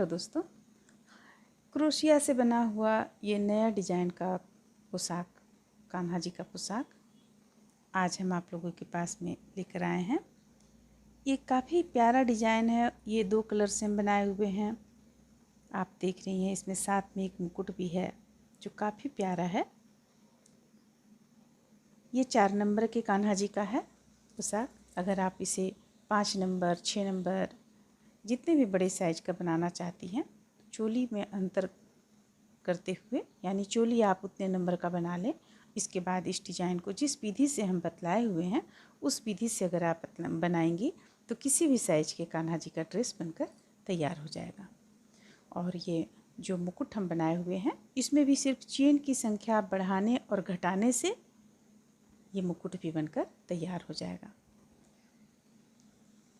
Hello दोस्तों, crochet से बना हुआ ये नया डिजाइन का पोशाक, कान्हा जी का पोशाक आज हम आप लोगों के पास में लेकर आए हैं। ये काफ़ी प्यारा डिजाइन है। ये 2 कलर से हम बनाए हुए हैं। आप देख रही हैं, इसमें साथ में एक मुकुट भी है जो काफ़ी प्यारा है। ये 4 नंबर के कान्हा जी का है पोशाक। अगर आप इसे 5 नंबर, 6 नंबर, जितने भी बड़े साइज़ का बनाना चाहती हैं, चोली में अंतर करते हुए, यानी चोली आप उतने नंबर का बना लें। इसके बाद इस डिज़ाइन को जिस विधि से हम बतलाए हुए हैं उस विधि से अगर आप बनाएंगी तो किसी भी साइज़ के कान्हा जी का ड्रेस बनकर तैयार हो जाएगा। और ये जो मुकुट हम बनाए हुए हैं, इसमें भी सिर्फ चेन की संख्या बढ़ाने और घटाने से ये मुकुट भी बनकर तैयार हो जाएगा।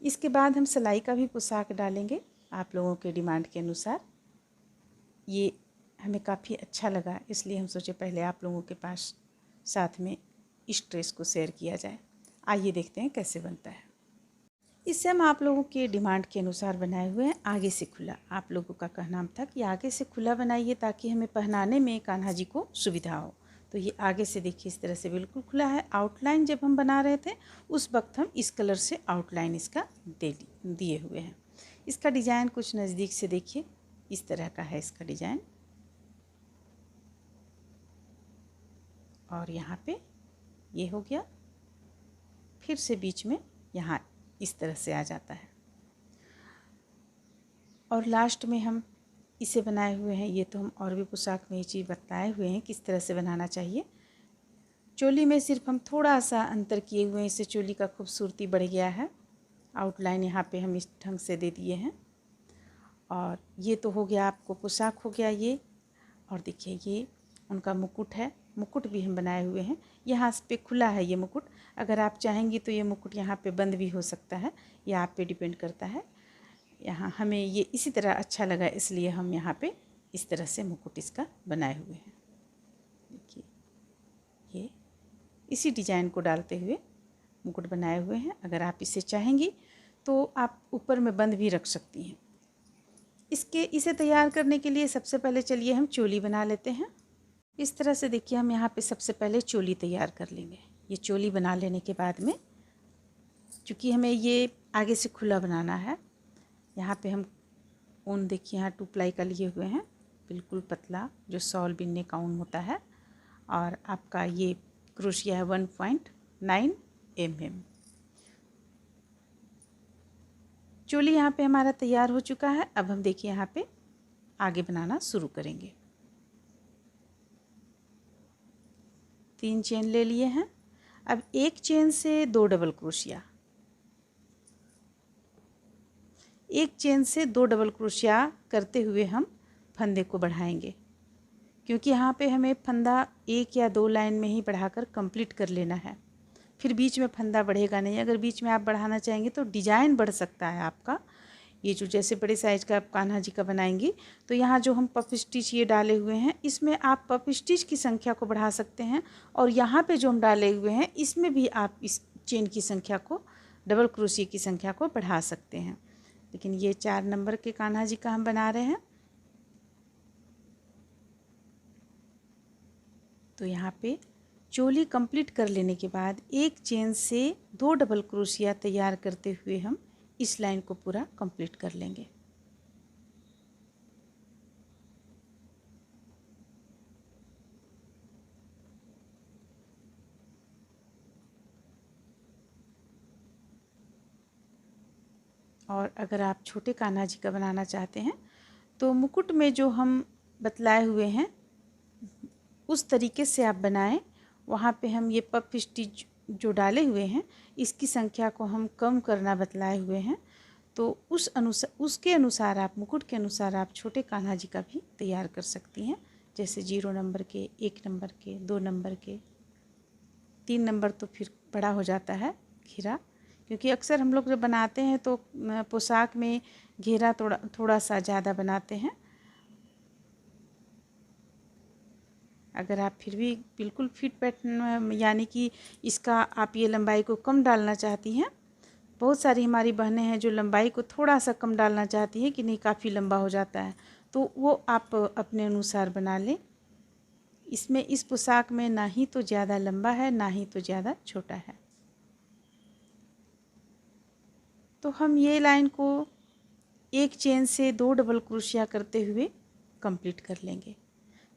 इसके बाद हम सिलाई का भी पोशाक डालेंगे आप लोगों के डिमांड के अनुसार। ये हमें काफ़ी अच्छा लगा, इसलिए हम सोचे पहले आप लोगों के पास साथ में इस ड्रेस को शेयर किया जाए। आइए देखते हैं कैसे बनता है। इससे हम आप लोगों के डिमांड के अनुसार बनाए हुए हैं। आगे से खुला, आप लोगों का कहना था कि आगे से खुला बनाइए ताकि हमें पहनाने में कान्हा जी को सुविधा हो। तो ये आगे से देखिए इस तरह से बिल्कुल खुला है। आउटलाइन जब हम बना रहे थे उस वक्त हम इस कलर से आउटलाइन इसका दिए हुए हैं। इसका डिज़ाइन कुछ नज़दीक से देखिए, इस तरह का है इसका डिज़ाइन। और यहाँ पे ये हो गया, फिर से बीच में यहाँ इस तरह से आ जाता है। और लास्ट में हम इसे बनाए हुए हैं। ये तो हम और भी पोशाक में ये चीज़ बताए हुए हैं किस तरह से बनाना चाहिए। चोली में सिर्फ हम थोड़ा सा अंतर किए हुए हैं, इससे चोली का खूबसूरती बढ़ गया है। आउटलाइन यहाँ पे हम इस ढंग से दे दिए हैं। और ये तो हो गया, आपको पोशाक हो गया ये। और देखिए ये उनका मुकुट है। मुकुट भी हम बनाए हुए हैं। यहाँ पे खुला है ये मुकुट। अगर आप चाहेंगी तो ये मुकुट यहाँ पे बंद भी हो सकता है, ये आप पे डिपेंड करता है। यहाँ हमें ये इसी तरह अच्छा लगा, इसलिए हम यहाँ पे इस तरह से मुकुट इसका बनाए हुए हैं। देखिए ये इसी डिज़ाइन को डालते हुए मुकुट बनाए हुए हैं। अगर आप इसे चाहेंगी तो आप ऊपर में बंद भी रख सकती हैं। इसे तैयार करने के लिए सबसे पहले चलिए हम चोली बना लेते हैं। इस तरह से देखिए हम यहाँ पे सबसे पहले चोली तैयार कर लेंगे। ये चोली बना लेने के बाद में, चूँकि हमें ये आगे से खुला बनाना है, यहाँ पे हम ऊन देखिए यहाँ 2 प्लाई का लिए हुए हैं, बिल्कुल पतला जो शॉल बिनने का ऊन होता है। और आपका ये क्रोशिया है 1.9 mm। चोली यहाँ पे हमारा तैयार हो चुका है। अब हम देखिए यहाँ पे आगे बनाना शुरू करेंगे। 3 चेन ले लिए हैं। अब एक चेन से 2 डबल क्रोशिया, एक चेन से 2 डबल क्रोशिया करते हुए हम फंदे को बढ़ाएंगे, क्योंकि यहाँ पे हमें फंदा 1 या 2 लाइन में ही बढ़ाकर कंप्लीट कर लेना है। फिर बीच में फंदा बढ़ेगा नहीं। अगर बीच में आप बढ़ाना चाहेंगे तो डिजाइन बढ़ सकता है आपका। ये जो जैसे बड़े साइज का आप कान्हा जी का बनाएंगी तो यहाँ जो हम पफ स्टिच ये डाले हुए हैं, इसमें आप पफ स्टिच की संख्या को बढ़ा सकते हैं। और यहाँ पे जो हम डाले हुए हैं इसमें भी आप इस चेन की संख्या को, डबल क्रोशिया की संख्या को बढ़ा सकते हैं। लेकिन ये 4 नंबर के कान्हा जी का हम बना रहे हैं। तो यहाँ पे चोली कंप्लीट कर लेने के बाद एक चेन से 2 डबल क्रोशिया तैयार करते हुए हम इस लाइन को पूरा कंप्लीट कर लेंगे। और अगर आप छोटे कान्हा जी का बनाना चाहते हैं तो मुकुट में जो हम बतलाए हुए हैं उस तरीके से आप बनाएं। वहाँ पे हम ये पफ स्टिच जो डाले हुए हैं इसकी संख्या को हम कम करना बतलाए हुए हैं। तो उसके अनुसार आप, मुकुट के अनुसार आप छोटे कान्हा जी का भी तैयार कर सकती हैं। जैसे 0 नंबर के, 1 नंबर के, 2 नंबर के, 3 नंबर तो फिर बड़ा हो जाता है घेरा, क्योंकि अक्सर हम लोग जब बनाते हैं तो पोशाक में घेरा थोड़ा सा ज़्यादा बनाते हैं। अगर आप फिर भी बिल्कुल फिट पैटर्न, यानी कि इसका आप ये लंबाई को कम डालना चाहती हैं बहुत सारी हमारी बहनें हैं जो लंबाई को थोड़ा सा कम डालना चाहती हैं कि नहीं काफ़ी लंबा हो जाता है, तो वो आप अपने अनुसार बना लें। इसमें इस पोशाक में ना ही तो ज़्यादा लंबा है ना ही तो ज़्यादा छोटा है। तो हम ये लाइन को एक चेन से 2 डबल क्रोशिया करते हुए कंप्लीट कर लेंगे।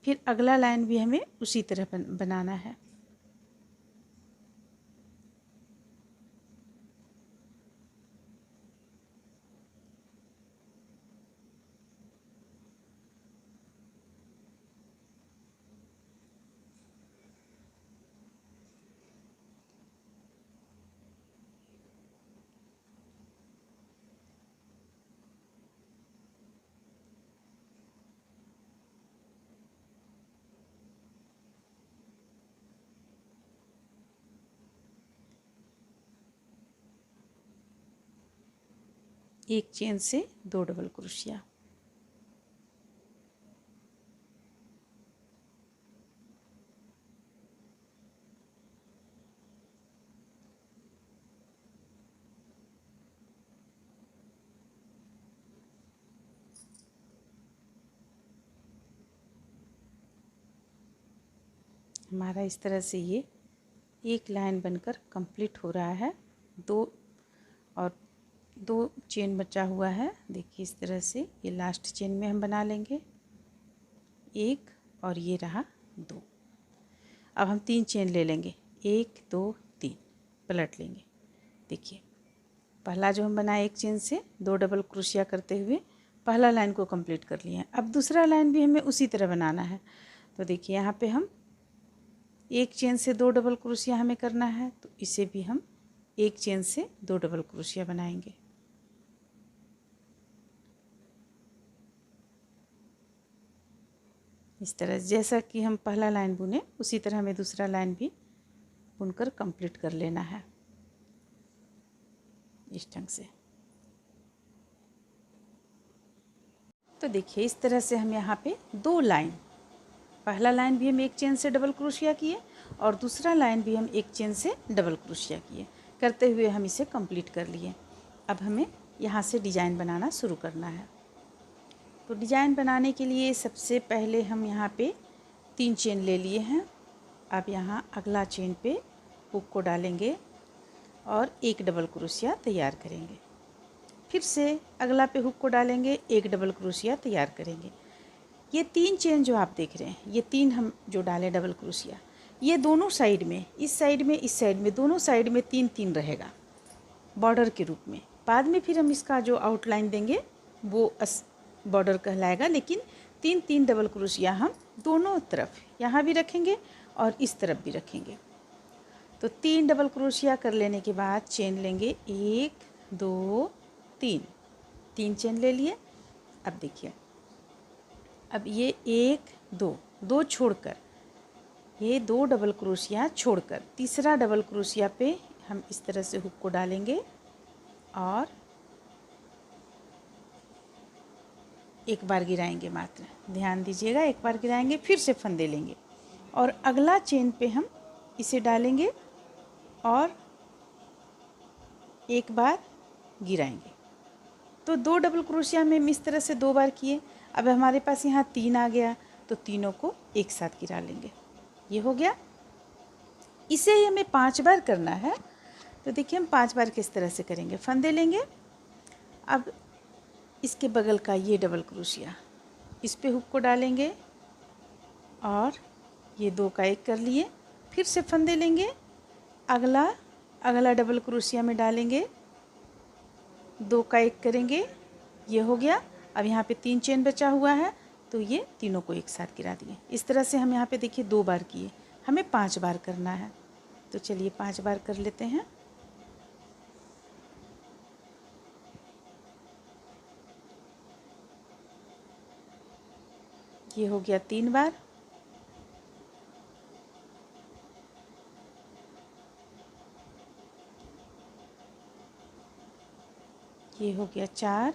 फिर अगला लाइन भी हमें उसी तरह बनाना है। एक चेन से 2 डबल क्रोशिया। हमारा इस तरह से ये एक लाइन बनकर कंप्लीट हो रहा है। दो चेन बचा हुआ है। देखिए इस तरह से ये लास्ट चेन में हम बना लेंगे एक, और ये रहा 2। अब हम 3 चेन ले लेंगे, 1 2 3, पलट लेंगे। देखिए पहला जो हम बनाए एक चेन से 2 डबल क्रोशिया करते हुए पहला लाइन को कंप्लीट कर लिए हैं। अब दूसरा लाइन भी हमें उसी तरह बनाना है। तो देखिए यहाँ पे हम एक चेन से 2 डबल क्रोशिया हमें करना है, तो इसे भी हम एक चेन से 2 डबल क्रोशिया बनाएंगे। इस तरह जैसा कि हम पहला लाइन बुने उसी तरह हमें दूसरा लाइन भी बुनकर कंप्लीट कर लेना है इस ढंग से। तो देखिए इस तरह से हम यहाँ पे 2 लाइन, पहला लाइन भी हम एक चेन से डबल क्रोशिया किए और दूसरा लाइन भी हम एक चेन से डबल क्रोशिया किए करते हुए हम इसे कंप्लीट कर लिए। अब हमें यहाँ से डिज़ाइन बनाना शुरू करना है। तो डिज़ाइन बनाने के लिए सबसे पहले हम यहाँ पे 3 चेन ले लिए हैं। अब यहाँ अगला चेन पे हुक को डालेंगे और एक डबल क्रोशिया तैयार करेंगे। फिर से अगला पे हुक को डालेंगे, एक डबल क्रोशिया तैयार करेंगे। ये 3 चेन जो आप देख रहे हैं, ये 3 हम जो डालें डबल क्रोशिया, ये दोनों साइड में, इस साइड में इस साइड में, दोनों साइड में 3-3 रहेगा बॉर्डर के रूप में। बाद में फिर हम इसका जो आउटलाइन देंगे वो बॉर्डर कहलाएगा, लेकिन 3-3 डबल क्रोशिया हम दोनों तरफ यहाँ भी रखेंगे और इस तरफ भी रखेंगे। तो 3 डबल क्रोशिया कर लेने के बाद चेन लेंगे 1 2 3 चेन ले लिए। अब देखिए अब ये 1 2 छोड़कर, ये 2 डबल क्रोशिया छोड़कर तीसरा डबल क्रोशिया पे हम इस तरह से हुक को डालेंगे और एक बार गिराएंगे, मात्र ध्यान दीजिएगा, एक बार गिराएंगे, फिर से फंदे लेंगे और अगला चेन पे हम इसे डालेंगे और एक बार गिराएंगे। तो 2 डबल क्रोशिया में हम इस तरह से 2 बार किए। अब हमारे पास यहाँ 3 आ गया, तो तीनों को एक साथ गिरा लेंगे। ये हो गया। इसे ही हमें 5 बार करना है। तो देखिए हम 5 बार किस तरह से करेंगे, फंदे लेंगे। अब इसके बगल का ये डबल क्रोशिया, इस पे हुक को डालेंगे और ये 2 का 1 कर लिए, फिर से फंदे लेंगे, अगला डबल क्रोशिया में डालेंगे, 2 का 1 करेंगे, ये हो गया। अब यहाँ पे 3 चेन बचा हुआ है, तो ये तीनों को एक साथ गिरा दिए। इस तरह से हम यहाँ पे देखिए 2 बार किए, हमें 5 बार करना है। तो चलिए 5 बार कर लेते हैं। ये हो गया 3 बार। ये हो गया 4,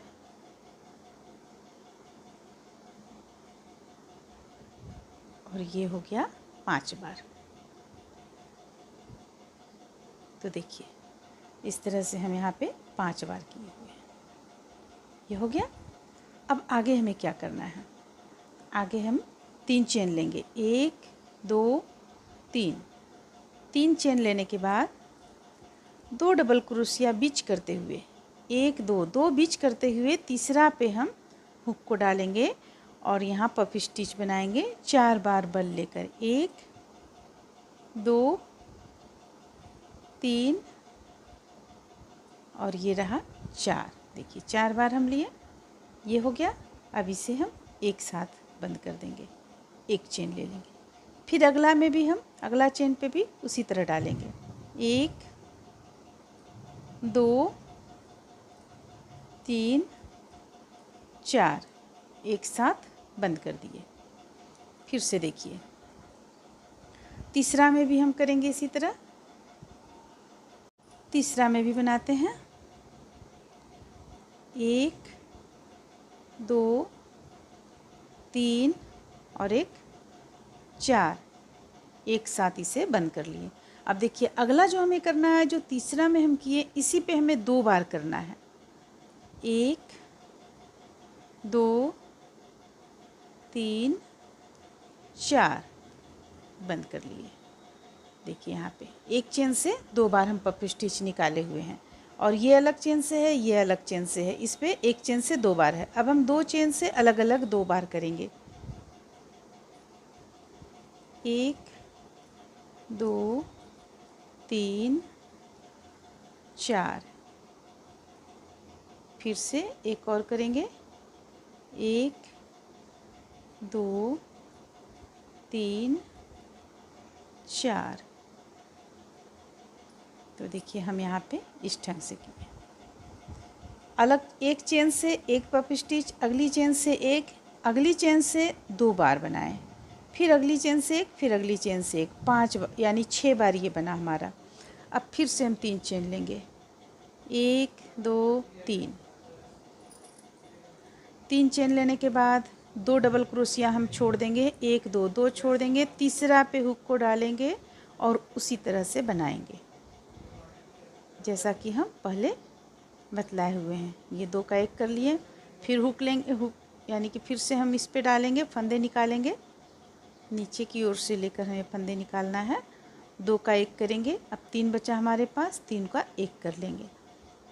और ये हो गया 5 बार। तो देखिए इस तरह से हम यहाँ पे 5 बार किए हुए हैं। ये हो गया। अब आगे हमें क्या करना है, आगे हम 3 चेन लेंगे, 1 2 3। 3 चेन लेने के बाद 2 डबल क्रोशिया बीच करते हुए, 1 2 2 बीच करते हुए तीसरा पे हम हुक को डालेंगे और यहाँ पफ स्टिच बनाएंगे 4 बार बल लेकर, 1 2 3 और ये रहा 4। देखिए 4 बार हम लिए, ये हो गया। अब इसे हम एक साथ बंद कर देंगे, एक चेन ले लेंगे। फिर अगला में भी हम अगला चेन पे भी उसी तरह डालेंगे, 1 2 3 4, एक साथ बंद कर दिए। फिर से देखिए तीसरा में भी हम करेंगे इसी तरह। तीसरा में भी बनाते हैं, 1 2 3 और 4, एक साथ इसे बंद कर लिए। अब देखिए अगला जो हमें करना है, जो तीसरा में हम किए, इसी पे हमें 2 बार करना है, 1 2 3 4 बंद कर लिए। देखिए यहाँ पे एक चेन से 2 बार हम पफ स्टिच निकाले हुए हैं और ये अलग चेन से है, ये अलग चेन से है, इस पे एक चेन से 2 बार है। अब हम 2 चेन से अलग अलग 2 बार करेंगे, 1 2 3 4। फिर से एक और करेंगे, 1 2 3 4। तो देखिए हम यहाँ पे इस ढंग से किए, अलग एक चेन से एक पफ स्टिच, अगली चेन से एक, अगली चेन से 2 बार बनाएं, फिर अगली चेन से एक, फिर अगली चेन से एक, 5 यानी 6 बार ये बना हमारा। अब फिर से हम 3 चेन लेंगे, 1 2 3। 3 चेन लेने के बाद 2 डबल क्रोशिया हम छोड़ देंगे, 1 2 2 छोड़ देंगे, तीसरा पे हुक को डालेंगे और उसी तरह से बनाएंगे जैसा कि हम पहले बतलाए हुए हैं। ये 2 का 1 कर लिए, फिर हुक लेंगे, हुक यानी कि फिर से हम इस पे डालेंगे, फंदे निकालेंगे, नीचे की ओर से लेकर हमें फंदे निकालना है। 2 का 1 करेंगे, अब 3 बचा हमारे पास, 3 का 1 कर लेंगे,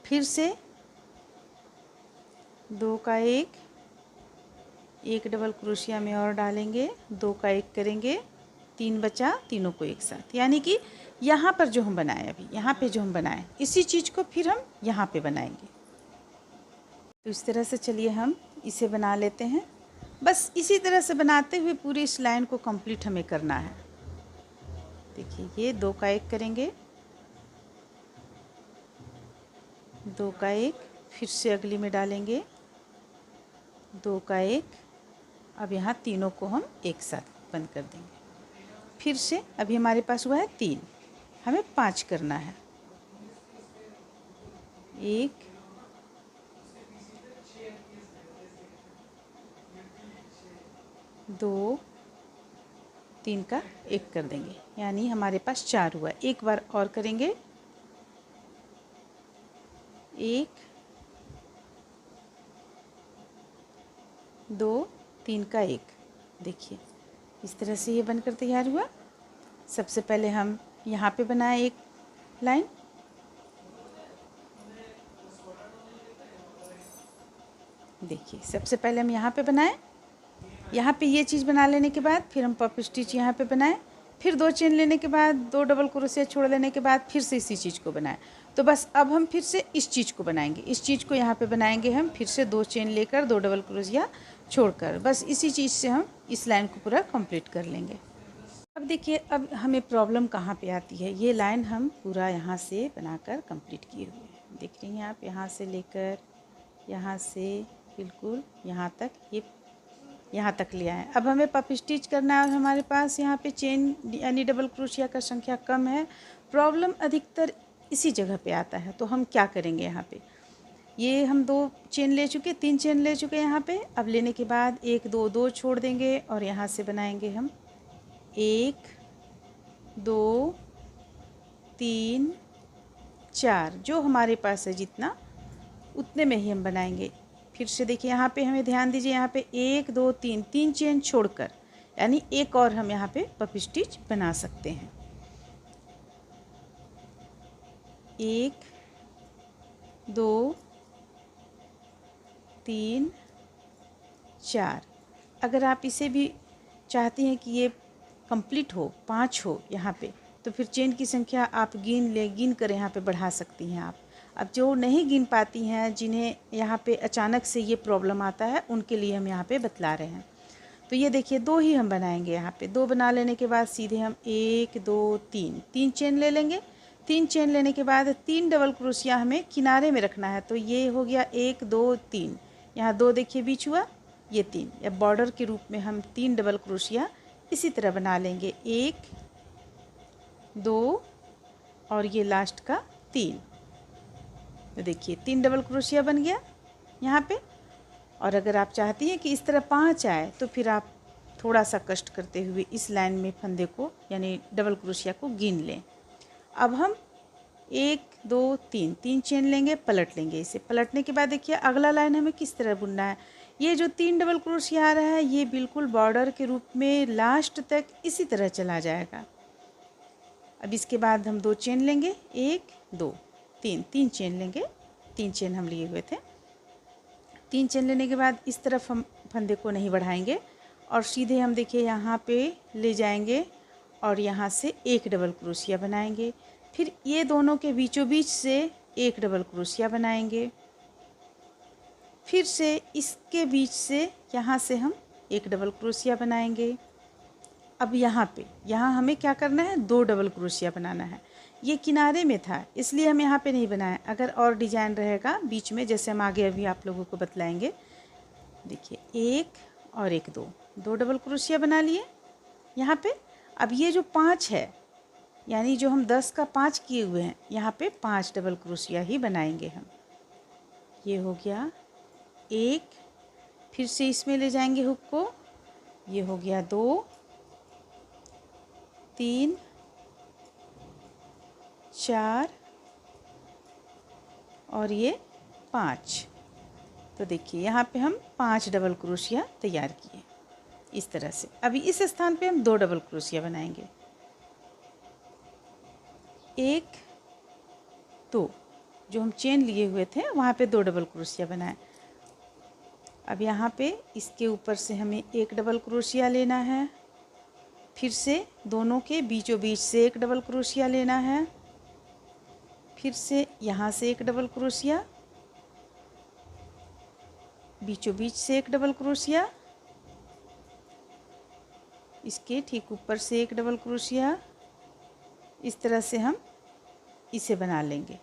फिर से 2 का 1 डबल क्रोशिया में और डालेंगे, 2 का 1 करेंगे, 3 बचा, तीनों को एक साथ, यानी कि यहाँ पर जो हम बनाए, अभी यहाँ पे जो हम बनाए, इसी चीज़ को फिर हम यहाँ पे बनाएंगे। तो इस तरह से चलिए हम इसे बना लेते हैं। बस इसी तरह से बनाते हुए पूरी इस लाइन को कंप्लीट हमें करना है। देखिए ये 2 का 1 करेंगे, 2 का 1, फिर से अगली में डालेंगे, 2 का 1। अब यहाँ तीनों को हम एक साथ बंद कर देंगे। फिर से अभी हमारे पास हुआ है 3, हमें 5 करना है, 1 2 3 का 1 कर देंगे, यानी हमारे पास 4 हुआ। एक बार और करेंगे, 1 2 3 का 1। देखिए इस तरह से ये बनकर तैयार हुआ। सबसे पहले हम यहाँ पे बनाए एक लाइन, देखिए सबसे पहले हम यहाँ पे बनाए, यहाँ पे ये चीज़ बना लेने के बाद फिर हम पफ स्टिच यहाँ पे बनाए, फिर 2 चेन लेने के बाद 2 डबल क्रोशिया छोड़ लेने के बाद फिर से इसी चीज़ को बनाए। तो बस अब हम फिर से इस चीज़ को बनाएंगे, इस चीज़ को यहाँ पे बनाएंगे हम, फिर से 2 चेन लेकर 2 डबल क्रोशिया छोड़कर, बस इसी चीज़ से हम इस लाइन को पूरा कंप्लीट कर लेंगे। अब देखिए अब हमें प्रॉब्लम कहाँ पे आती है। ये लाइन हम पूरा यहाँ से बनाकर कंप्लीट किए हुए हैं, देख रही हैं आप, यहाँ से लेकर यहाँ से बिल्कुल यहाँ तक, ये यहाँ तक ले आए। अब हमें पफ स्टिच करना है और हमारे पास यहाँ पे चेन यानी डबल क्रोशिया का संख्या कम है। प्रॉब्लम अधिकतर इसी जगह पे आता है। तो हम क्या करेंगे, यहाँ पे ये हम 2 चेन ले चुके, 3 चेन ले चुके यहाँ पे। अब लेने के बाद 1 2 2 छोड़ देंगे और यहाँ से बनाएंगे हम 1 2 3 4, जो हमारे पास है जितना उतने में ही हम बनाएंगे। फिर से देखिए यहाँ पे हमें ध्यान दीजिए, यहाँ पे 1 2 3 3 चेन छोड़कर, यानी एक और हम यहाँ पे पफ स्टिच बना सकते हैं। 1 2 3 4। अगर आप इसे भी चाहती हैं कि ये कंप्लीट हो, 5 हो यहाँ पे, तो फिर चेन की संख्या आप गिन कर यहाँ पे बढ़ा सकती हैं आप। अब जो नहीं गिन पाती हैं, जिन्हें यहाँ पे अचानक से ये प्रॉब्लम आता है, उनके लिए हम यहाँ पे बतला रहे हैं। तो ये देखिए 2 ही हम बनाएंगे। यहाँ पे 2 बना लेने के बाद सीधे हम 1 2 3 3 चेन ले लेंगे। 3 चेन लेने के बाद 3 डबल क्रोशिया हमें किनारे में रखना है। तो ये हो गया 1 2 3, यहाँ 2 देखिए बीच हुआ, ये 3, या बॉर्डर के रूप में हम 3 डबल क्रोशिया इसी तरह बना लेंगे। 1 2 और ये लास्ट का 3। तो देखिए 3 डबल क्रोशिया बन गया यहाँ पे। और अगर आप चाहती हैं कि इस तरह 5 आए, तो फिर आप थोड़ा सा कष्ट करते हुए इस लाइन में फंदे को, यानी डबल क्रोशिया को गिन लें। अब हम 1 2 3 3 चेन लेंगे, पलट लेंगे। इसे पलटने के बाद देखिए अगला लाइन हमें किस तरह बुनना है। ये जो 3 डबल क्रोशिया आ रहा है, ये बिल्कुल बॉर्डर के रूप में लास्ट तक इसी तरह चला जाएगा। अब इसके बाद हम 2 चेन लेंगे, 1 2 3 3 चेन लेंगे। 3 चेन हम लिए हुए थे। 3 चेन लेने के बाद इस तरफ हम फंदे को नहीं बढ़ाएंगे और सीधे हम देखिए यहाँ पे ले जाएंगे और यहाँ से 1 डबल क्रोशिया बनाएंगे। फिर ये दोनों के बीचों बीच से 1 डबल क्रोशिया बनाएंगे। फिर से इसके बीच से यहाँ से हम 1 डबल क्रोशिया बनाएंगे। अब यहाँ हमें क्या करना है, 2 डबल क्रोशिया बनाना है। ये किनारे में था इसलिए हम यहाँ पे नहीं बनाए। अगर और डिजाइन रहेगा बीच में, जैसे हम आगे अभी आप लोगों को बतलाएंगे। देखिए 1 और 1 2 डबल क्रोशिया बना लिए यहाँ पे। अब ये जो 5 है, यानी जो हम 10 का 5 किए हुए हैं, यहाँ पे 5 डबल क्रोशिया ही बनाएंगे हम। ये हो गया 1, फिर से इसमें ले जाएंगे हुक को, ये हो गया 2 3 4 और ये 5। तो देखिए यहाँ पे हम 5 डबल क्रोशिया तैयार किए इस तरह से। अभी इस स्थान पे हम 2 डबल क्रोशिया बनाएंगे। 1 2, जो हम चेन लिए हुए थे वहाँ पे 2 डबल क्रोशिया बनाए। अब यहाँ पे इसके ऊपर से हमें 1 डबल क्रोशिया लेना है। फिर से दोनों के बीचों बीच से 1 डबल क्रोशिया लेना है। फिर से यहाँ से 1 डबल क्रोशिया, बीचों बीच से 1 डबल क्रोशिया, इसके ठीक ऊपर से 1 डबल क्रोशिया। इस तरह से हम इसे बना लेंगे।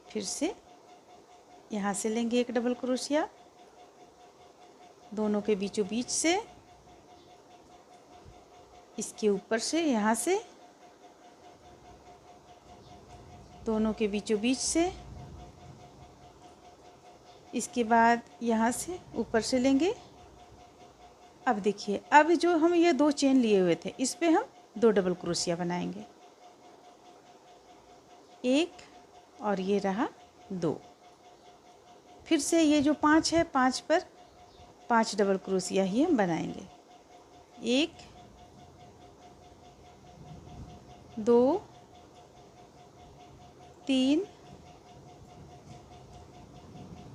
फिर से यहाँ से लेंगे 1 डबल क्रोशिया, दोनों के बीचों बीच से, इसके ऊपर से, यहाँ से, दोनों के बीचों बीच से, इसके बाद यहाँ से ऊपर से लेंगे। अब देखिए, अब जो हम ये 2 चेन लिए हुए थे, इस पे हम 2 डबल क्रोशिया बनाएंगे। 1 और ये रहा 2। फिर से ये जो 5 है, 5 पर 5 डबल क्रोशिया ही हम बनाएंगे। 1 2 3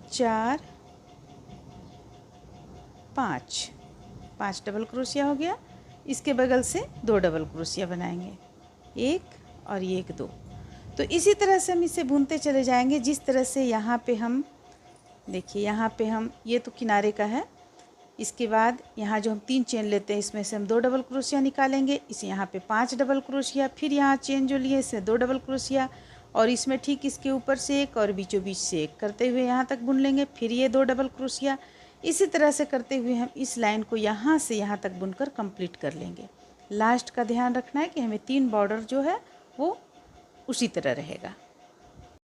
4 5 डबल क्रोशिया हो गया। इसके बगल से 2 डबल क्रोशिया बनाएंगे, 1 और ये 1 2। तो इसी तरह से हम इसे बुनते चले जाएंगे। जिस तरह से यहाँ पे हम देखिए, यहाँ पे हम, ये तो किनारे का है। इसके बाद यहाँ जो हम 3 चेन लेते हैं, इसमें से हम 2 डबल क्रोशिया निकालेंगे। इस यहाँ पे 5 डबल क्रोशिया, फिर यहाँ चेन जो लिए इसमें 2 डबल क्रोशिया, और इसमें ठीक इसके ऊपर से 1 और बीचों बीच से 1 करते हुए यहाँ तक बुन लेंगे। फिर ये 2 डबल क्रोशिया, इसी तरह से करते हुए हम इस लाइन को यहाँ से यहाँ तक बुनकर कंप्लीट कर लेंगे। लास्ट का ध्यान रखना है कि हमें 3 बॉर्डर जो है वो उसी तरह रहेगा।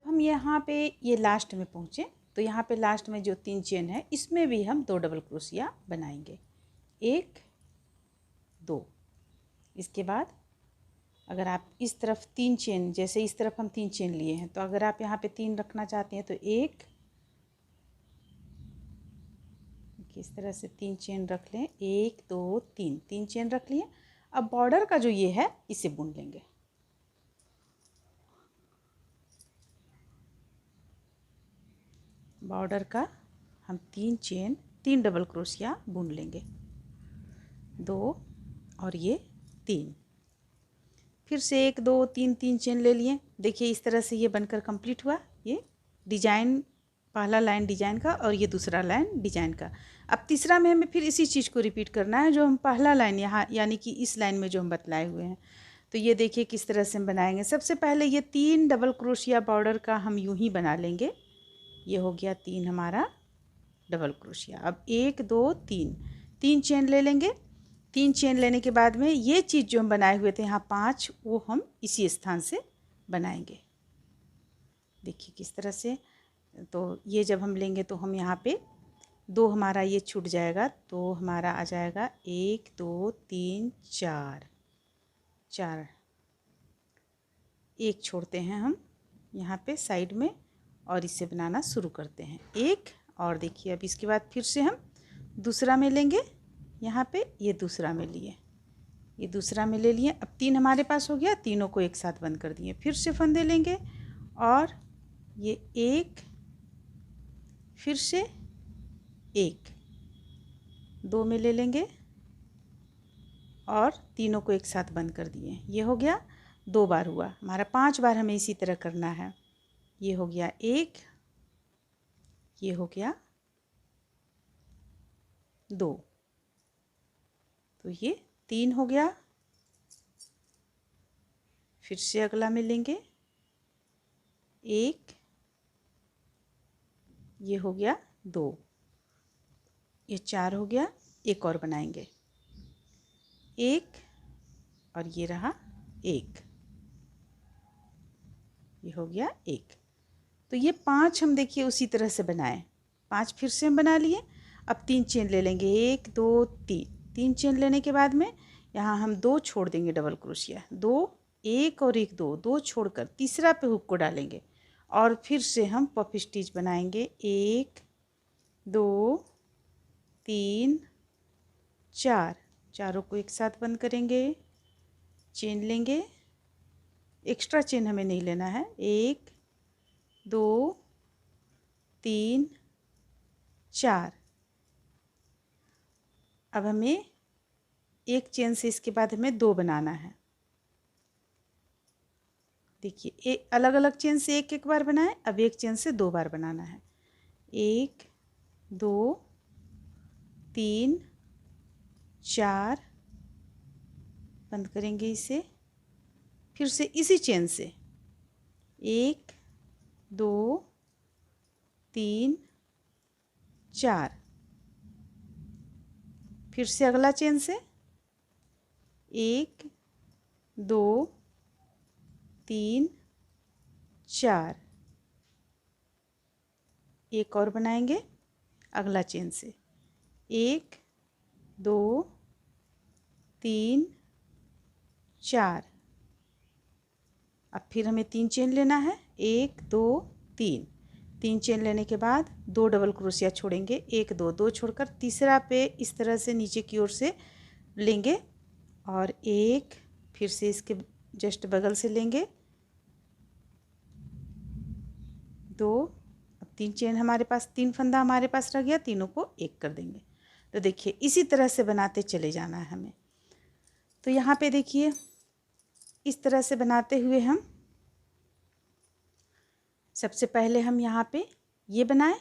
हम यहाँ पे ये लास्ट में पहुँचे, तो यहाँ पे लास्ट में जो 3 चेन है, इसमें भी हम 2 डबल क्रोशिया बनाएंगे। 1 2। इसके बाद अगर आप इस तरफ 3 चेन, जैसे इस तरफ हम 3 चेन लिए हैं, तो अगर आप यहाँ पे 3 रखना चाहते हैं तो 1, इस तरह से 3 चेन रख लें, 1 2 3, 3 चेन रख लिए। अब बॉर्डर का जो ये है इसे बुन लेंगे। बॉर्डर का हम 3 चेन, 3 डबल क्रोशिया बुन लेंगे, 2 और ये 3। फिर से 1 2 3 3 चेन ले लिए। देखिए इस तरह से ये बनकर कंप्लीट हुआ। ये डिजाइन, पहला लाइन डिजाइन का और ये दूसरा लाइन डिजाइन का। अब तीसरा में हमें फिर इसी चीज़ को रिपीट करना है जो हम पहला लाइन यहाँ, यानी कि इस लाइन में जो हम बतलाए हुए हैं। तो ये देखिए किस तरह से हम बनाएंगे। सबसे पहले ये 3 डबल क्रोशिया बॉर्डर का हम यूं ही बना लेंगे। ये हो गया 3 हमारा डबल क्रोशिया। अब 1 2 3, 3 चेन ले लेंगे। 3 चेन लेने के बाद में ये चीज़ जो हम बनाए हुए थे यहाँ 5, वो हम इसी स्थान से बनाएंगे। देखिए किस तरह से। तो ये जब हम लेंगे तो हम यहाँ पे 2 हमारा ये छूट जाएगा, तो हमारा आ जाएगा 1 2 3 4, 4। 1 छोड़ते हैं हम यहाँ पे साइड में और इसे बनाना शुरू करते हैं। 1 और देखिए अब इसके बाद फिर से हम दूसरा में लेंगे। यहाँ पे ये दूसरा में लिए, ये दूसरा में ले लिए। अब 3 हमारे पास हो गया, तीनों को एक साथ बंद कर दिए। फिर से फंदे लेंगे और ये 1, फिर से 1, 2 में ले लेंगे और तीनों को एक साथ बंद कर दिए। ये हो गया 2 बार हुआ हमारा। 5 बार हमें इसी तरह करना है। ये हो गया 1, ये हो गया 2, तो ये 3 हो गया। फिर से अगला में लेंगे 1, ये हो गया 2, ये 4 हो गया। एक और बनाएंगे, 1 और ये रहा 1, ये हो गया 1। तो ये 5 हम देखिए उसी तरह से बनाए। 5 फिर से हम बना लिए। अब 3 चेन ले लेंगे, 1 2 3। 3 चेन लेने के बाद में यहाँ हम 2 छोड़ देंगे डबल क्रोशिया। 2, 1 और 1 2, 2 छोड़कर तीसरा पे हुक को डालेंगे और फिर से हम पफ स्टिच बनाएंगे। 1 2 3 4, चारों को एक साथ बंद करेंगे। चेन लेंगे, एक्स्ट्रा चेन हमें नहीं लेना है। 1 2 3 4। अब हमें एक चेन से इसके बाद हमें 2 बनाना है। देखिए एक अलग अलग चेन से एक एक बार बनाएं। अब एक चेन से 2 बार बनाना है। 1 2 3 4, बंद करेंगे इसे। फिर से इसी चेन से 1 2 3 4, फिर से अगला चेन से 1 2 3 4, एक और बनाएंगे अगला चेन से 1 2 3 4। अब फिर हमें 3 चेन लेना है, 1 2 3। 3 चेन लेने के बाद 2 डबल क्रोशिया छोड़ेंगे, 1 2, 2 छोड़कर तीसरा पे इस तरह से नीचे की ओर से लेंगे और 1 फिर से इसके जस्ट बगल से लेंगे, 2। अब 3 चेन हमारे पास, 3 फंदा हमारे पास रह गया, तीनों को एक कर देंगे। तो देखिए इसी तरह से बनाते चले जाना है हमें। तो यहाँ पे देखिए इस तरह से बनाते हुए हम सबसे पहले हम यहाँ पे ये बनाएं।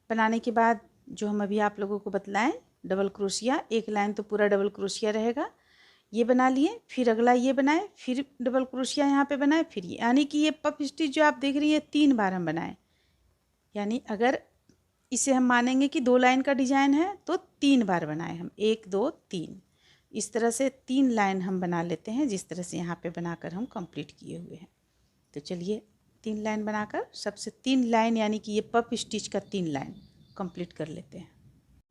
बनाने के बाद जो हम अभी आप लोगों को बतलाएं डबल क्रोशिया, एक लाइन तो पूरा डबल क्रोशिया रहेगा, ये बना लिए। फिर अगला ये बनाए, फिर डबल क्रोशिया यहाँ पे बनाए, फिर ये, यानी कि ये पफ स्टिच जो आप देख रही हैं 3 बार हम बनाए। यानी अगर इसे हम मानेंगे कि 2 लाइन का डिजाइन है तो 3 बार बनाए हम, 1 2 3। इस तरह से 3 लाइन हम बना लेते हैं, जिस तरह से यहाँ पे बनाकर हम कंप्लीट किए हुए हैं। तो चलिए 3 लाइन बनाकर सबसे 3 लाइन यानी कि ये पफ स्टिच का 3 लाइन कंप्लीट कर लेते हैं।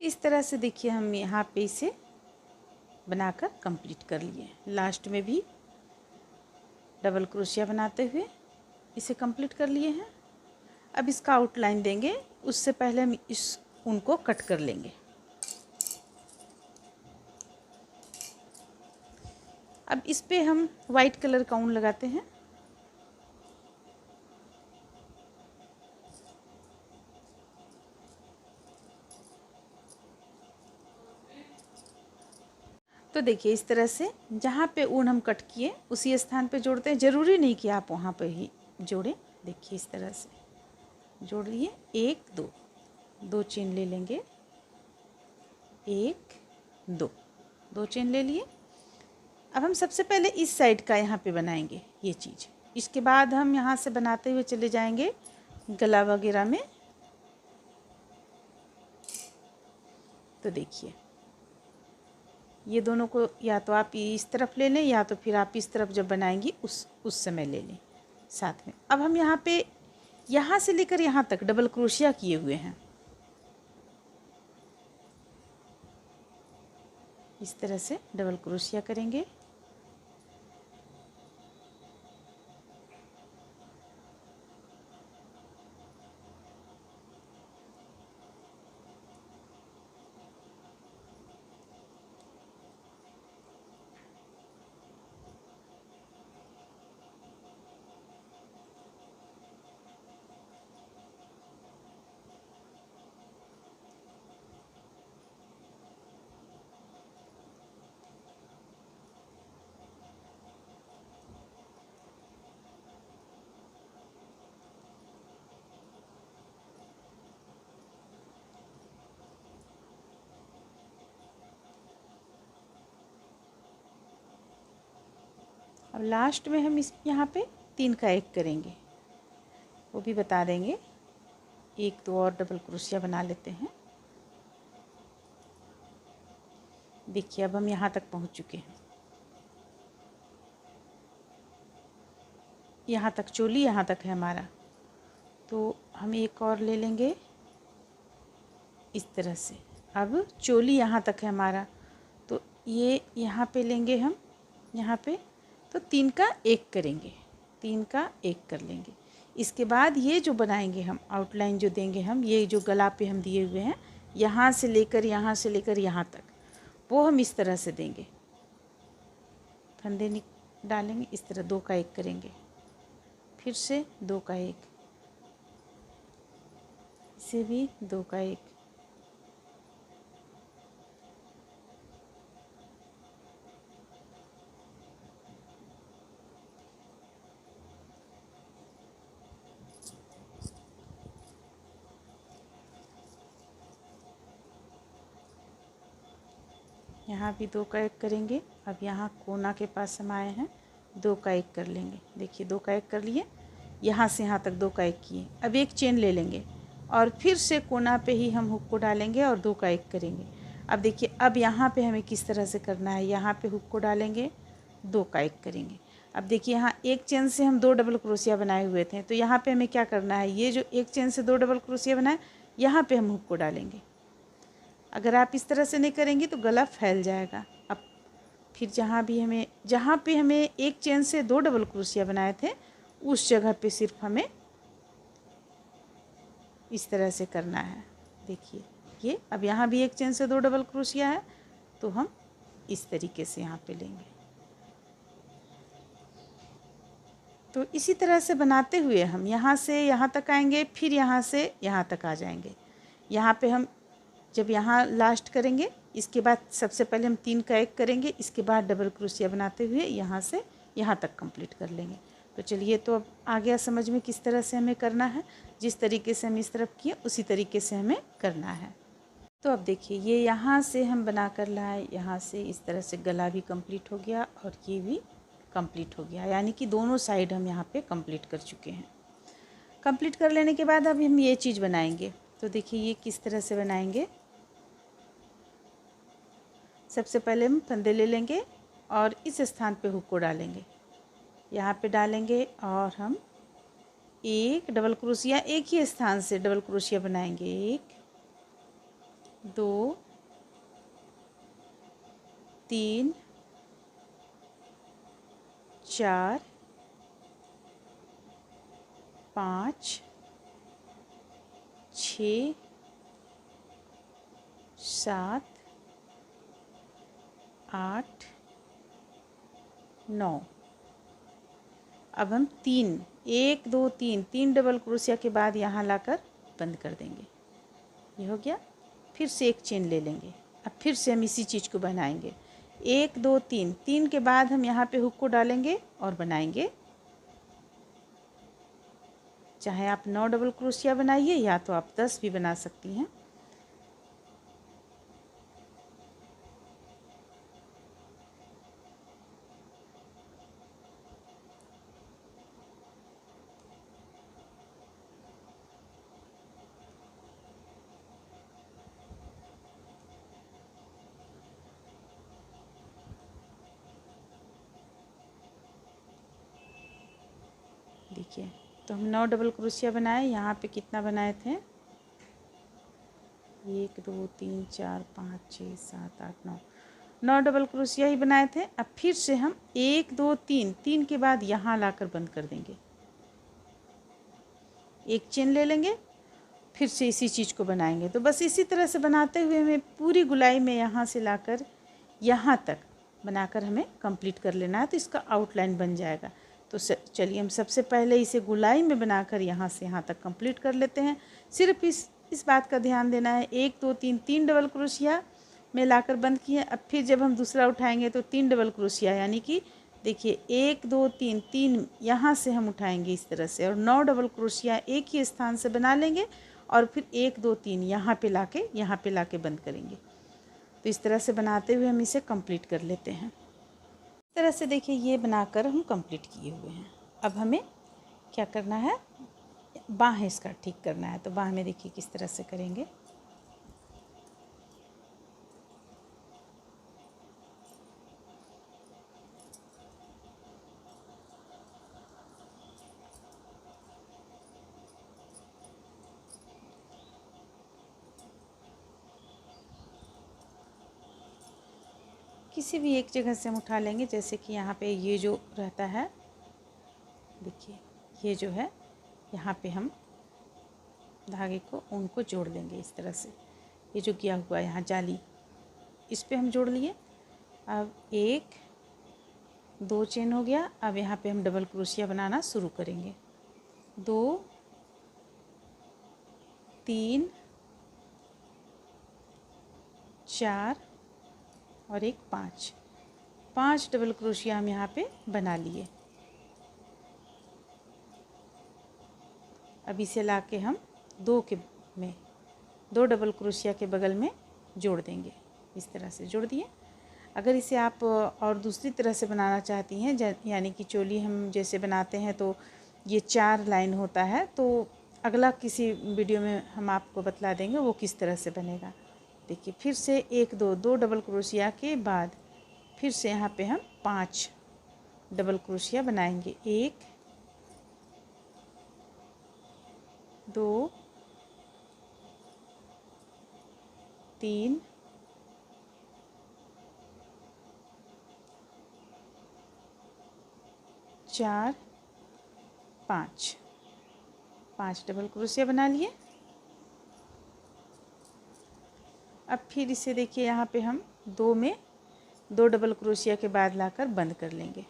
इस तरह से देखिए हम यहाँ पे इसे बनाकर कंप्लीट कर लिए। लास्ट में भी डबल क्रोशिया बनाते हुए इसे कंप्लीट कर लिए हैं। अब इसका आउटलाइन देंगे, उससे पहले हम इस ऊन को कट कर लेंगे। अब इस पे हम वाइट कलर का ऊन लगाते हैं। तो देखिए इस तरह से जहाँ पे ऊन हम कट किए उसी स्थान पे जोड़ते हैं। ज़रूरी नहीं कि आप वहाँ पे ही जोड़ें। देखिए इस तरह से जोड़ लिए। 1 2 2 चेन ले लेंगे। 1 2 2 चेन ले लिए। अब हम सबसे पहले इस साइड का यहाँ पे बनाएंगे ये चीज़। इसके बाद हम यहाँ से बनाते हुए चले जाएंगे गला वगैरह में। तो देखिए ये दोनों को या तो आप इस तरफ ले लें या तो फिर आप इस तरफ जब बनाएंगी उस समय ले लें साथ में। अब हम यहाँ पे यहाँ से लेकर यहाँ तक डबल क्रोशिया किए हुए हैं। इस तरह से डबल क्रोशिया करेंगे। अब लास्ट में हम इस यहाँ पे 3 का 1 करेंगे, वो भी बता देंगे। 1 2 और डबल क्रोशिया बना लेते हैं। देखिए अब हम यहाँ तक पहुँच चुके हैं। यहाँ तक चोली यहाँ तक है हमारा। तो हम एक और ले लेंगे इस तरह से। अब चोली यहाँ तक है हमारा, तो ये यहाँ पे लेंगे हम, यहाँ पे तो 3 का 1 करेंगे। 3 का 1 कर लेंगे। इसके बाद ये जो बनाएंगे हम आउटलाइन जो देंगे हम, ये जो गला पे हम दिए हुए हैं यहाँ से लेकर यहाँ तक, वो हम इस तरह से देंगे। फंदे डालेंगे इस तरह। 2 का 1 करेंगे, फिर से 2 का 1, इसे भी 2 का 1। यहाँ भी 2 का 1 करेंगे। अब यहाँ कोना के पास हम आए हैं, 2 का 1 कर लेंगे। देखिए 2 का 1 कर लिए। यहाँ से यहाँ तक 2 का 1 किए। अब एक चेन ले लेंगे और फिर से कोना पे ही हम हुक को डालेंगे और 2 का 1 करेंगे। अब देखिए अब यहाँ पे हमें किस तरह से करना है। यहाँ पे हुक को डालेंगे, 2 का 1 करेंगे। अब देखिए यहाँ एक चेन से हम 2 डबल क्रोशिया बनाए हुए थे, तो यहाँ पे हमें क्या करना है, ये जो एक चेन से 2 डबल क्रोशिया बनाए यहाँ पे हम हुक को डालेंगे। अगर आप इस तरह से नहीं करेंगी तो गला फैल जाएगा। अब फिर जहाँ पे हमें एक चेन से 2 डबल क्रोशिया बनाए थे उस जगह पे सिर्फ हमें इस तरह से करना है। देखिए ये अब यहाँ भी एक चेन से 2 डबल क्रोशिया है, तो हम इस तरीके से यहाँ पे लेंगे। तो इसी तरह से बनाते हुए हम यहाँ से यहाँ तक आएंगे, फिर यहाँ से यहाँ तक आ जाएंगे। यहाँ पे हम जब यहाँ लास्ट करेंगे, इसके बाद सबसे पहले हम 3 का 1 करेंगे, इसके बाद डबल क्रोशिया बनाते हुए यहाँ से यहाँ तक कंप्लीट कर लेंगे। तो चलिए, तो अब आ गया समझ में किस तरह से हमें करना है। जिस तरीके से हम इस तरफ किए उसी तरीके से हमें करना है। तो अब देखिए ये यहाँ से हम बना कर लाए, यहाँ से इस तरह से गला भी कंप्लीट हो गया और ये भी कंप्लीट हो गया, यानी कि दोनों साइड हम यहाँ पे कंप्लीट कर चुके हैं। कंप्लीट कर लेने के बाद अब हम ये चीज़ बनाएंगे। तो देखिए ये किस तरह से बनाएंगे। सबसे पहले हम फंदे ले लेंगे और इस स्थान पे हुक को डालेंगे, यहाँ पे डालेंगे और हम एक डबल क्रोशिया एक ही स्थान से डबल क्रोशिया बनाएंगे। 1 2 3 4 5 6 7 8 9। अब हम 1 2 3 डबल क्रोशिया के बाद यहाँ लाकर बंद कर देंगे। ये हो गया। फिर से एक चेन ले लेंगे। अब फिर से हम इसी चीज़ को बनाएंगे। 1 2 3 के बाद हम यहाँ पे हुक को डालेंगे और बनाएंगे। चाहे आप 9 डबल क्रोशिया बनाइए या तो आप 10 भी बना सकती हैं। देखिए, तो हम 9 डबल क्रोशिया बनाए। यहाँ पे कितना बनाए थे? 1 2 3 4 5 6 7 8 9 डबल क्रोशिया ही बनाए थे। अब फिर से हम 1 2 3 के बाद यहाँ लाकर बंद कर देंगे। एक चेन ले लेंगे, फिर से इसी चीज़ को बनाएंगे। तो बस इसी तरह से बनाते हुए हमें पूरी गुलाई में यहाँ से लाकर यहाँ तक बनाकर हमें कंप्लीट कर लेना है। तो इसका आउटलाइन बन जाएगा। तो चलिए हम सबसे पहले इसे गुलाई में बनाकर यहाँ से यहाँ तक कंप्लीट कर लेते हैं। सिर्फ इस बात का ध्यान देना है, 1 2 3 डबल क्रोशिया में लाकर बंद किए। अब फिर जब हम दूसरा उठाएंगे तो 3 डबल क्रोशिया, यानी कि देखिए 1 2 3 यहाँ से हम उठाएंगे इस तरह से, और 9 डबल क्रोशिया एक ही स्थान से बना लेंगे और फिर 1 2 3 यहाँ पे लाके बंद करेंगे। तो इस तरह से बनाते हुए हम इसे कंप्लीट कर लेते हैं। इस तरह से देखिए ये बनाकर हम कंप्लीट किए हुए हैं। अब हमें क्या करना है? बाँह इसका ठीक करना है। तो बाँह में देखिए किस तरह से करेंगे। किसी भी एक जगह से हम उठा लेंगे। जैसे कि यहाँ पे ये जो रहता है, देखिए ये जो है, यहाँ पे हम धागे को ऊन को जोड़ लेंगे इस तरह से। ये जो किया हुआ यहाँ जाली, इस पे हम जोड़ लिए। अब 1 2 चेन हो गया। अब यहाँ पे हम डबल क्रोशिया बनाना शुरू करेंगे। 2 3 4 और एक 5 डबल क्रोशिया हम यहाँ पे बना लिए। अब इसे लाके हम 2 डबल क्रोशिया के बगल में जोड़ देंगे। इस तरह से जोड़ दिए। अगर इसे आप और दूसरी तरह से बनाना चाहती हैं, यानी कि चोली हम जैसे बनाते हैं तो ये 4 लाइन होता है, तो अगला किसी वीडियो में हम आपको बतला देंगे वो किस तरह से बनेगा। देखिए फिर से 1 2 डबल क्रोशिया के बाद फिर से यहाँ पे हम 5 डबल क्रोशिया बनाएंगे। 1 2 3 4 5 डबल क्रोशिया बना लिए। अब फिर इसे देखिए यहाँ पे हम 2 डबल क्रोशिया के बाद लाकर बंद कर लेंगे।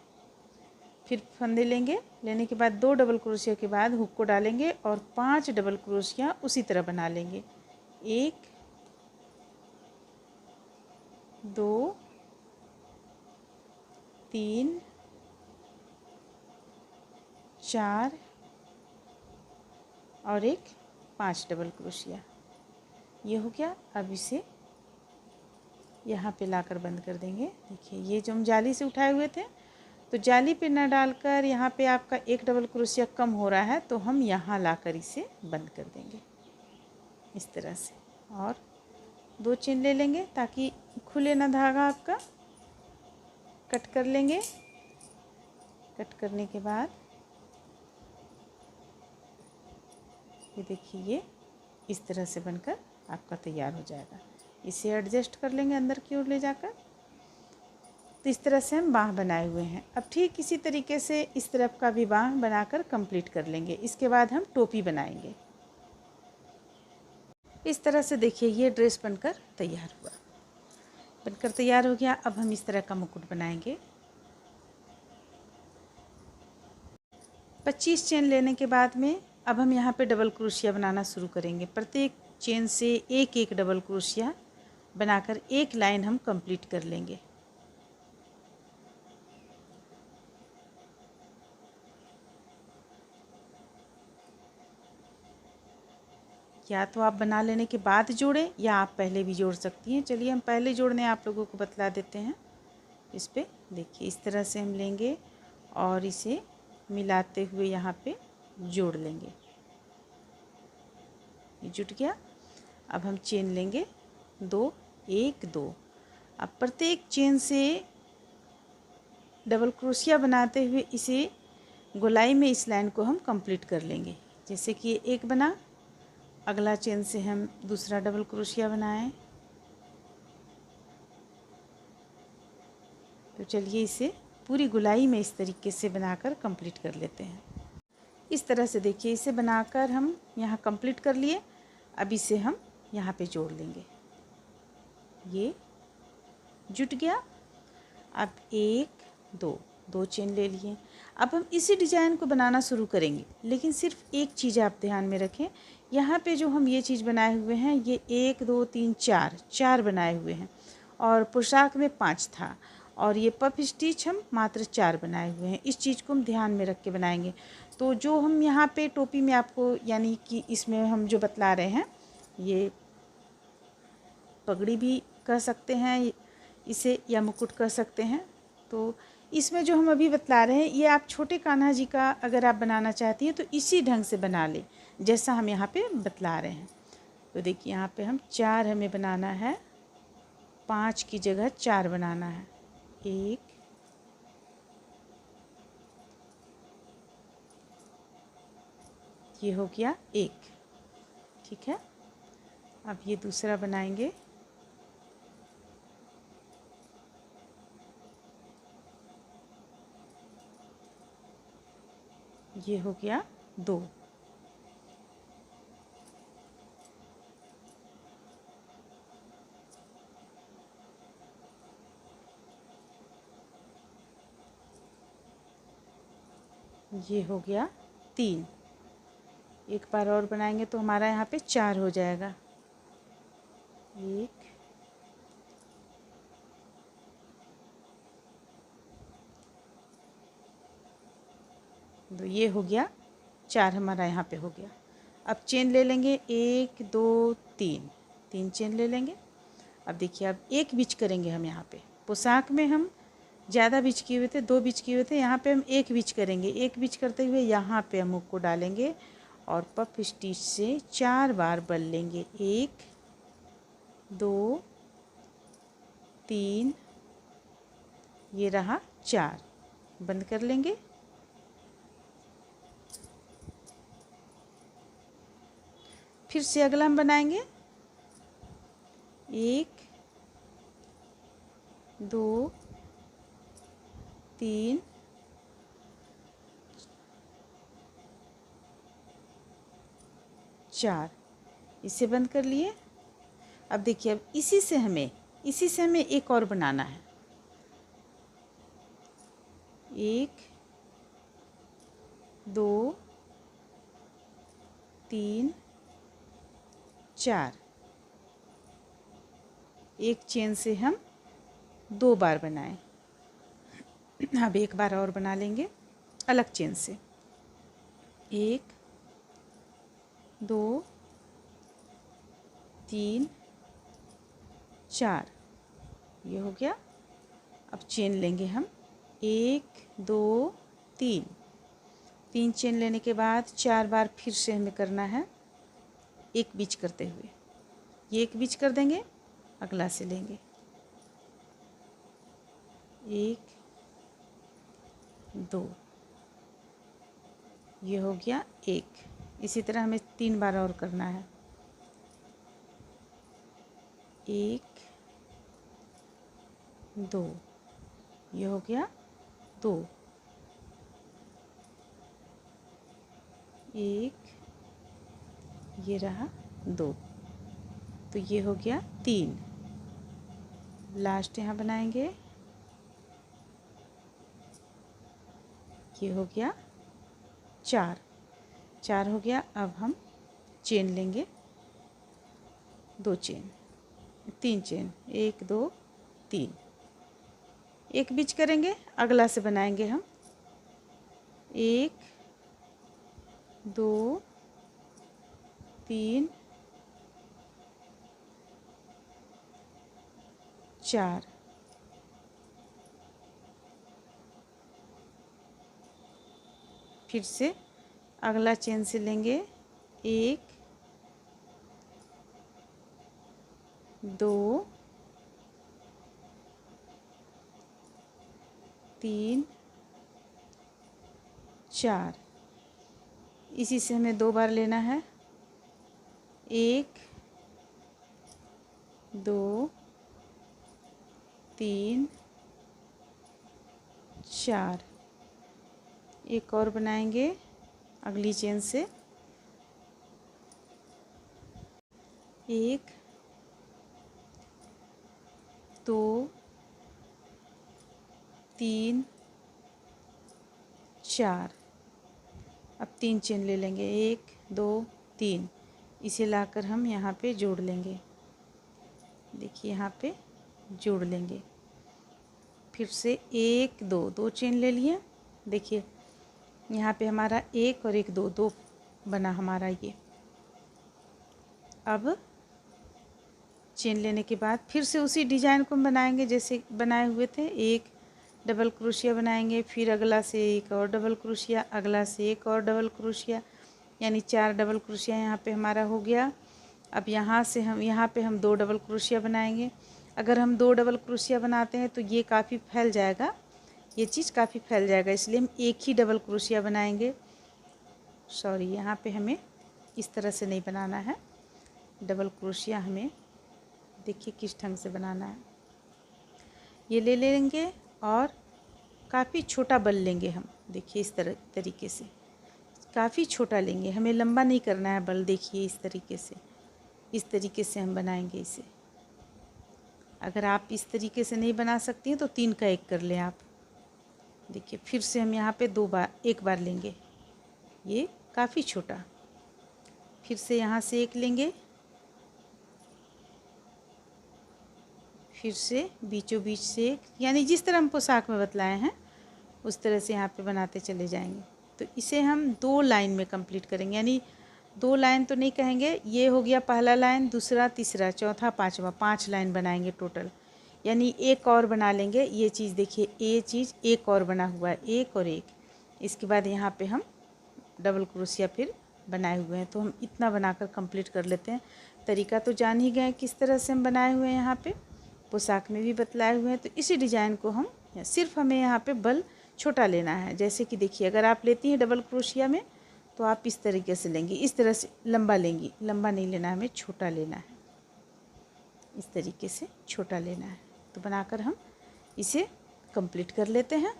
फिर फंदे लेंगे। लेने के बाद 2 डबल क्रोशिया के बाद हुक को डालेंगे और 5 डबल क्रोशिया उसी तरह बना लेंगे। 1 2 3 4 और एक 5 डबल क्रोशिया। ये हो गया। अब इसे यहाँ पे लाकर बंद कर देंगे। देखिए ये जो हम जाली से उठाए हुए थे, तो जाली पे ना डालकर यहाँ पे आपका 1 डबल क्रोशिया कम हो रहा है, तो हम यहाँ लाकर इसे बंद कर देंगे इस तरह से। और 2 चेन ले लेंगे ताकि खुले ना धागा आपका। कट कर लेंगे। कट करने के बाद ये देखिए ये इस तरह से बनकर आपका तैयार हो जाएगा। इसे एडजस्ट कर लेंगे अंदर की ओर ले जाकर। तो इस तरह से हम बाँह बनाए हुए हैं। अब ठीक इसी तरीके से इस तरफ का भी बाँह बनाकर कंप्लीट कर लेंगे। इसके बाद हम टोपी बनाएंगे। इस तरह से देखिए ये ड्रेस बनकर तैयार हुआ। बनकर तैयार हो गया। अब हम इस तरह का मुकुट बनाएंगे। 25 चेन लेने के बाद में अब हम यहाँ पे डबल क्रोशिया बनाना शुरू करेंगे। प्रत्येक चेन से एक एक डबल क्रोशिया बनाकर एक लाइन हम कंप्लीट कर लेंगे। या तो आप बना लेने के बाद जोड़ें या आप पहले भी जोड़ सकती हैं। चलिए हम पहले जोड़ने आप लोगों को बतला देते हैं। इस पे देखिए इस तरह से हम लेंगे और इसे मिलाते हुए यहाँ पे जोड़ लेंगे। ये जुट गया। अब हम चेन लेंगे 2 1 2। अब प्रत्येक चेन से डबल क्रोशिया बनाते हुए इसे गोलाई में इस लाइन को हम कंप्लीट कर लेंगे। जैसे कि एक बना, अगला चेन से हम दूसरा डबल क्रोशिया बनाएं। तो चलिए इसे पूरी गोलाई में इस तरीके से बनाकर कंप्लीट कर लेते हैं। इस तरह से देखिए इसे बनाकर हम यहाँ कंप्लीट कर लिए। अब इसे हम यहाँ पे जोड़ लेंगे। ये जुट गया। अब 1 2 चेन ले लिए। अब हम इसी डिज़ाइन को बनाना शुरू करेंगे, लेकिन सिर्फ एक चीज़ आप ध्यान में रखें। यहाँ पे जो हम ये चीज़ बनाए हुए हैं ये 1 2 3 4 बनाए हुए हैं और पोशाक में 5 था और ये पफ स्टिच हम मात्र 4 बनाए हुए हैं। इस चीज़ को हम ध्यान में रख के बनाएंगे। तो जो हम यहाँ पे टोपी में आपको यानी कि इसमें हम जो बतला रहे हैं, ये पगड़ी भी कह सकते हैं इसे या मुकुट कह सकते हैं। तो इसमें जो हम अभी बतला रहे हैं ये आप छोटे कान्हा जी का अगर आप बनाना चाहती हैं तो इसी ढंग से बना लें जैसा हम यहाँ पे बतला रहे हैं। तो देखिए यहाँ पे हम 4 हमें बनाना है, 5 की जगह 4 बनाना है। 1 ये हो गया 1, ठीक है। अब ये दूसरा बनाएंगे। ये हो गया 2। ये हो गया 3। एक बार और बनाएंगे तो हमारा यहाँ पे 4 हो जाएगा। 1 2, ये हो गया 4 हमारा यहाँ पे हो गया। अब चेन ले लेंगे 1 2 3 चेन ले लेंगे। अब देखिए अब एक बिच करेंगे हम यहाँ पे। पोशाक में हम ज़्यादा बिच किए हुए थे, 2 बिच किए हुए थे, यहाँ पे हम एक बिच करेंगे। एक बिच करते हुए यहाँ पे हम हुक को डालेंगे और पफ स्टिच से 4 बार बल लेंगे। 1 2 3, ये रहा 4। बंद कर लेंगे। फिर से अगला हम बनाएंगे 1 2 3 4, इसे बंद कर लिए। अब देखिए अब इसी से हमें एक और बनाना है। 1 2 3 4, एक चेन से हम 2 बार बनाएं। अब एक बार और बना लेंगे अलग चेन से। 1 2 3 4, ये हो गया। अब चेन लेंगे हम 1 2 3 चेन लेने के बाद 4 बार फिर से हमें करना है एक बीच करते हुए। ये एक बीच कर देंगे, अगला से लेंगे 1 2, ये हो गया 1। इसी तरह हमें 3 बार और करना है। 1 2, ये हो गया 2, 1, ये रहा 2, तो ये हो गया 3। लास्ट यहाँ बनाएंगे, ये हो गया 4, 4 हो गया। अब हम चेन लेंगे, 2 चेन, 3 चेन, 1 2 3, एक बीच करेंगे, अगला से बनाएंगे हम 1 2 3 4, फिर से अगला चेन से लेंगे 1 2 3 4, इसी से हमें 2 बार लेना है, 1 2 3 4, एक और बनाएंगे अगली चेन से, 1 2 3 4, अब 3 चेन ले लेंगे, 1 2 3, इसे लाकर हम यहाँ पे जोड़ लेंगे। देखिए यहाँ पे जोड़ लेंगे, फिर से 1 2, 2 चेन ले लिए। देखिए यहाँ पे हमारा 1 और 1 2 2 बना हमारा ये। अब चेन लेने के बाद फिर से उसी डिजाइन को बनाएंगे जैसे बनाए हुए थे, एक डबल क्रोशिया बनाएंगे, फिर अगला से एक और डबल क्रोशिया, अगला से एक और डबल क्रोशिया, यानी 4 डबल क्रोशिया यहाँ पे हमारा हो गया। अब यहाँ से हम यहाँ पे हम 2 डबल क्रोशिया बनाएंगे। अगर हम 2 डबल क्रोशिया बनाते हैं तो ये काफ़ी फैल जाएगा, ये चीज़ काफ़ी फैल जाएगा, इसलिए हम एक ही डबल क्रोशिया बनाएंगे। सॉरी, यहाँ पे हमें इस तरह से नहीं बनाना है, डबल क्रोशिया हमें देखिए किस ढंग से बनाना है। ये ले लेंगे और काफ़ी छोटा बल लेंगे हम, देखिए इस तरीके से काफ़ी छोटा लेंगे, हमें लंबा नहीं करना है बल। देखिए इस तरीके से हम बनाएंगे इसे। अगर आप इस तरीके से नहीं बना सकती हैं तो 3 का 1 कर लें आप। देखिए फिर से हम यहाँ पे 2 बार, 1 बार लेंगे, ये काफ़ी छोटा, फिर से यहाँ से 1 लेंगे, फिर से बीचों बीच से 1, यानी जिस तरह हम पोशाक में बतलाए हैं उस तरह से यहाँ पे बनाते चले जाएंगे। तो इसे हम 2 लाइन में कंप्लीट करेंगे, यानी 2 लाइन तो नहीं कहेंगे, ये हो गया पहला लाइन, दूसरा, तीसरा, चौथा, पाँचवा, 5 लाइन बनाएंगे टोटल, यानी एक और बना लेंगे। ये चीज़ देखिए, ये चीज़ एक और बना हुआ है, 1 और 1। इसके बाद यहाँ पे हम डबल क्रोशिया फिर बनाए हुए हैं, तो हम इतना बनाकर कंप्लीट कर लेते हैं। तरीका तो जान ही गए किस तरह से हम बनाए हुए हैं, यहाँ पे पोशाक में भी बतलाए हुए हैं। तो इसी डिज़ाइन को हम सिर्फ हमें यहाँ पे बल छोटा लेना है। जैसे कि देखिए, अगर आप लेती हैं डबल क्रोशिया में तो आप इस तरीके से लेंगी, इस तरह से लंबा लेंगी, लंबा नहीं लेना, हमें छोटा लेना है, इस तरीके से छोटा लेना है। तो बनाकर हम इसे कंप्लीट कर लेते हैं।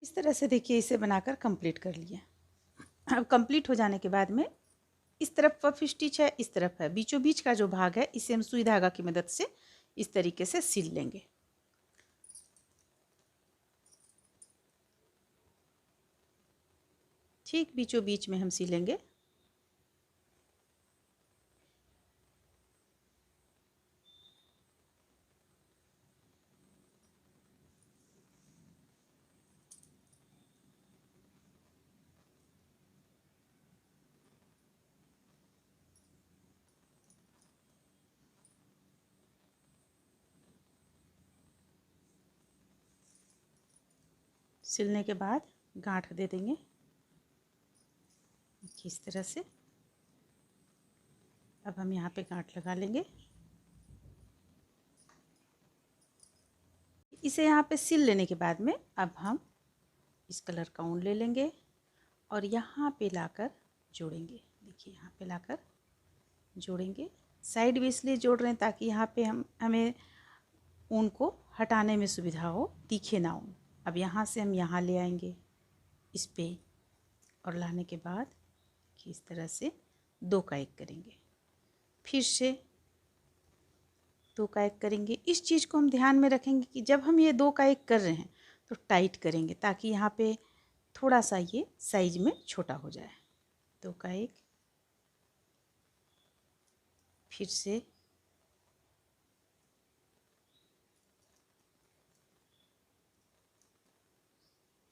इस तरह से देखिए इसे बनाकर कंप्लीट कर लिया। अब कंप्लीट हो जाने के बाद में इस तरफ पफ स्टिच है, इस तरफ है, बीचों बीच का जो भाग है इसे हम सुई धागा की मदद से इस तरीके से सिल लेंगे। ठीक बीचों बीच में हम सिलेंगे। सिलने के बाद गांठ दे देंगे इस तरह से। अब हम यहाँ पे गांठ लगा लेंगे। इसे यहाँ पे सिल लेने के बाद में अब हम इस कलर का ऊन ले लेंगे और यहाँ पे लाकर जोड़ेंगे। देखिए यहाँ पे लाकर जोड़ेंगे। साइड भी इसलिए जोड़ रहे हैं ताकि यहाँ पे हमें ऊन को हटाने में सुविधा हो, तीखे ना हो। अब यहाँ से हम यहाँ ले आएंगे इस पे, और लाने के बाद कि इस तरह से 2 का 1 करेंगे, फिर से 2 का 1 करेंगे। इस चीज़ को हम ध्यान में रखेंगे कि जब हम ये 2 का 1 कर रहे हैं तो टाइट करेंगे, ताकि यहाँ पे थोड़ा सा ये साइज में छोटा हो जाए। 2 का 1, फिर से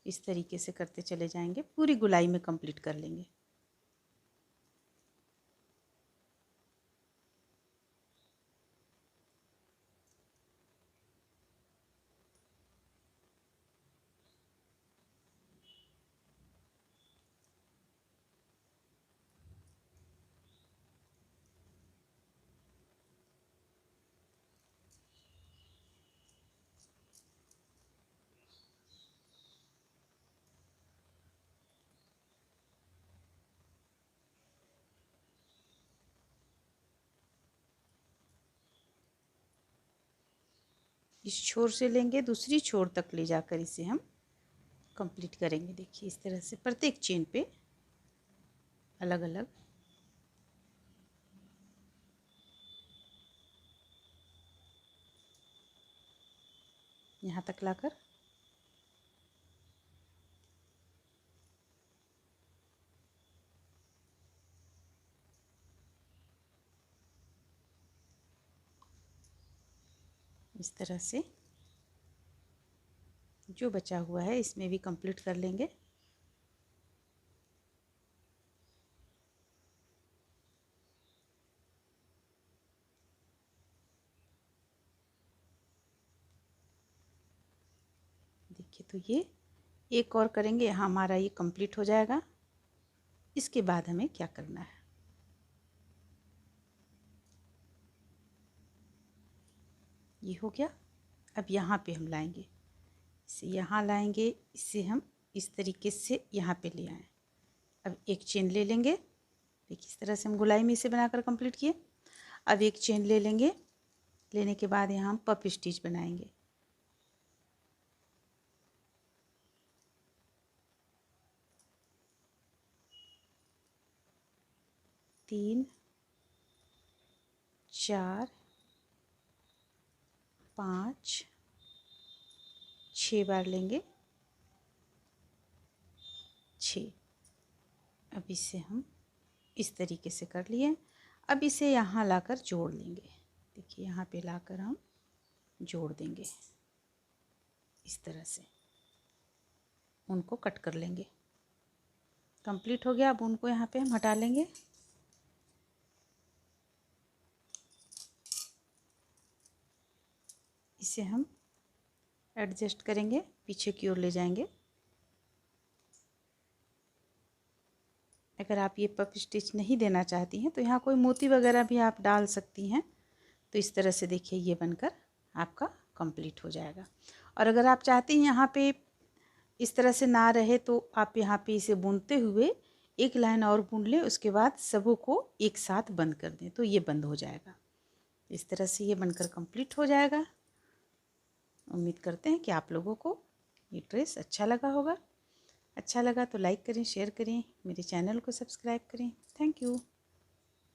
इस तरीके से करते चले जाएंगे, पूरी गोलाई में कंप्लीट कर लेंगे। इस छोर से लेंगे, दूसरी छोर तक ले जाकर इसे हम कंप्लीट करेंगे। देखिए इस तरह से प्रत्येक चेन पे अलग अलग यहाँ तक लाकर इस तरह से जो बचा हुआ है इसमें भी कंप्लीट कर लेंगे। देखिए तो ये एक और करेंगे, यहाँ हमारा ये कंप्लीट हो जाएगा। इसके बाद हमें क्या करना है, ये हो गया। अब यहाँ पे हम लाएंगे, इसे यहाँ लाएंगे, इसे हम इस तरीके से यहाँ पे ले आए। अब एक चेन ले लेंगे, देखिए इस तरह से हम गोलाई में इसे बनाकर कंप्लीट किए। अब एक चेन ले लेंगे, लेने के बाद यहाँ हम पफ स्टिच बनाएंगे। तीन, 4, 5, 6 बार लेंगे, 6। अब इसे हम इस तरीके से कर लिए। अब इसे यहाँ लाकर जोड़ लेंगे। देखिए यहाँ पे लाकर हम जोड़ देंगे, इस तरह से उनको कट कर लेंगे। कंप्लीट हो गया। अब उनको यहाँ पे हम हटा लेंगे। इसे हम एडजस्ट करेंगे, पीछे की ओर ले जाएंगे। अगर आप ये पफ स्टिच नहीं देना चाहती हैं तो यहाँ कोई मोती वगैरह भी आप डाल सकती हैं। तो इस तरह से देखिए ये बनकर आपका कंप्लीट हो जाएगा। और अगर आप चाहती हैं यहाँ पे इस तरह से ना रहे तो आप यहाँ पे इसे बुनते हुए एक लाइन और बुन लें, उसके बाद सबों को एक साथ बंद कर दें तो ये बंद हो जाएगा। इस तरह से ये बनकर कंप्लीट हो जाएगा। उम्मीद करते हैं कि आप लोगों को ये ड्रेस अच्छा लगा होगा। अच्छा लगा तो लाइक करें, शेयर करें, मेरे चैनल को सब्सक्राइब करें। Thank you.